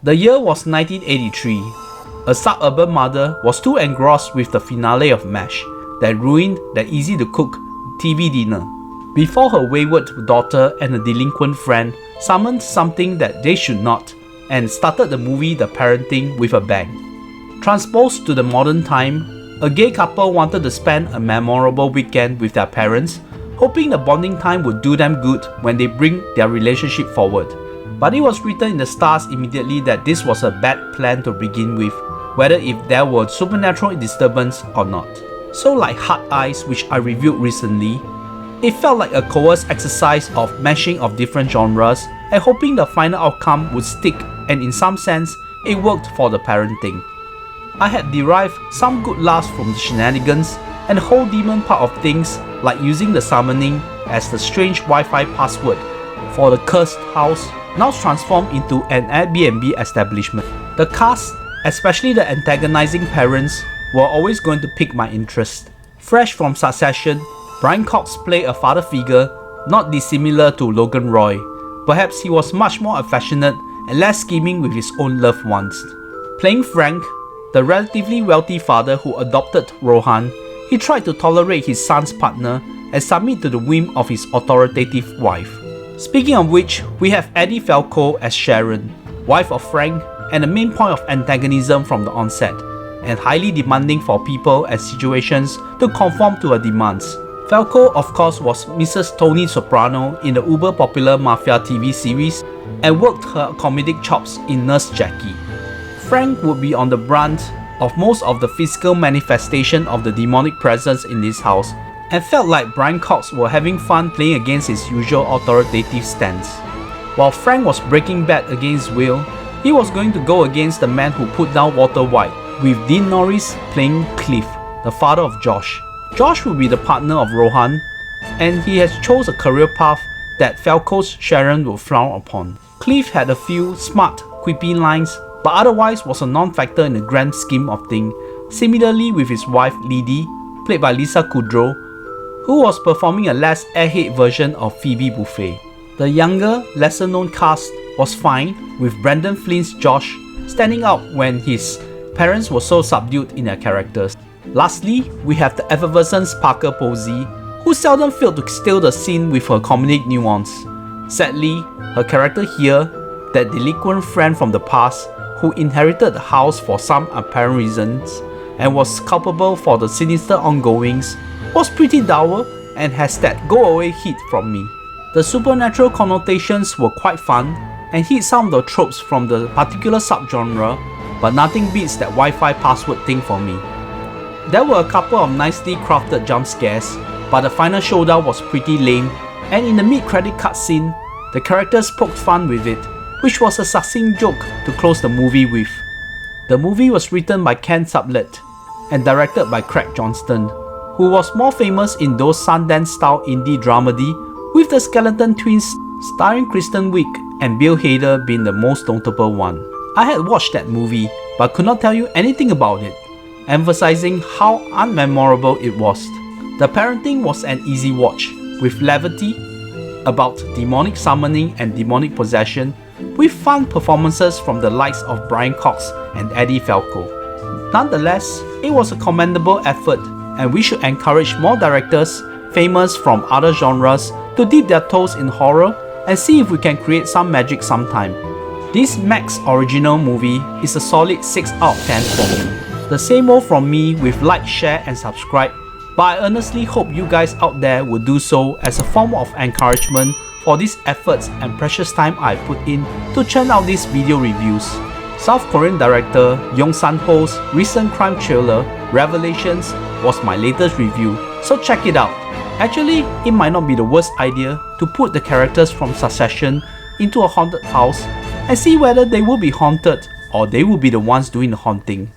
The year was 1983. A suburban mother was too engrossed with the finale of MASH that ruined that easy-to-cook TV dinner, before her wayward daughter and a delinquent friend summoned something that they should not and started the movie The Parenting with a bang. Transposed to the modern time, a gay couple wanted to spend a memorable weekend with their parents, hoping the bonding time would do them good when they bring their relationship forward. But it was written in the stars immediately that this was a bad plan to begin with, whether if there were supernatural disturbance or not. So like Hard Eyes, which I reviewed recently, it felt like a coerced exercise of mashing of different genres and hoping the final outcome would stick, and in some sense, it worked for The Parenting. I had derived some good laughs from the shenanigans and the whole demon part of things, like using the summoning as the strange Wi-Fi password for the cursed house, now transformed into an Airbnb establishment. The cast, especially the antagonizing parents, were always going to pique my interest. Fresh from Succession, Brian Cox played a father figure not dissimilar to Logan Roy. Perhaps he was much more affectionate and less scheming with his own loved ones. Playing Frank, the relatively wealthy father who adopted Rohan, he tried to tolerate his son's partner and submit to the whim of his authoritative wife. Speaking of which, we have Eddie Falco as Sharon, wife of Frank, and the main point of antagonism from the onset, and highly demanding for people and situations to conform to her demands. Falco, of course, was Mrs. Tony Soprano in the uber-popular Mafia TV series and worked her comedic chops in Nurse Jackie. Frank would be on the brunt of most of the physical manifestation of the demonic presence in this house, and felt like Brian Cox were having fun playing against his usual authoritative stance. While Frank was breaking bad against Will, he was going to go against the man who put down Walter White, with Dean Norris playing Cliff, the father of Josh. Josh will be the partner of Rohan, and he has chose a career path that Falco's Sharon will frown upon. Cliff had a few smart, quippy lines, but otherwise was a non-factor in the grand scheme of things, similarly with his wife Liddy, played by Lisa Kudrow, who was performing a less airhead version of Phoebe Buffay. The younger, lesser-known cast was fine, with Brandon Flynn's Josh standing out when his parents were so subdued in their characters. Lastly, we have the effervescent Parker Posey, who seldom failed to steal the scene with her comedic nuance. Sadly, her character here, that delinquent friend from the past who inherited the house for some apparent reasons and was culpable for the sinister ongoings, was pretty dour and has that go-away hit from me. The supernatural connotations were quite fun and hit some of the tropes from the particular subgenre, but nothing beats that Wi-Fi password thing for me. There were a couple of nicely crafted jump scares, but the final showdown was pretty lame, and in the mid-credit cutscene, the characters poked fun with it, which was a succinct joke to close the movie with. The movie was written by Ken Sublett and directed by Craig Johnston, who was more famous in those Sundance-style indie dramedy, with the Skeleton Twins starring Kristen Wiig and Bill Hader being the most notable one. I had watched that movie, but could not tell you anything about it, emphasizing how unmemorable it was. The Parenting was an easy watch, with levity about demonic summoning and demonic possession, with fun performances from the likes of Brian Cox and Eddie Falco. Nonetheless, it was a commendable effort, and we should encourage more directors famous from other genres to dip their toes in horror and see if we can create some magic sometime. This Max original movie is a solid 6 out of 10 for me. The same old from me with like, share and subscribe, but I earnestly hope you guys out there will do so as a form of encouragement for these efforts and precious time I put in to churn out these video reviews. South Korean director Yong San-ho's recent crime thriller Revelations was my latest review, so check it out. Actually, it might not be the worst idea to put the characters from Succession into a haunted house and see whether they will be haunted or they will be the ones doing the haunting.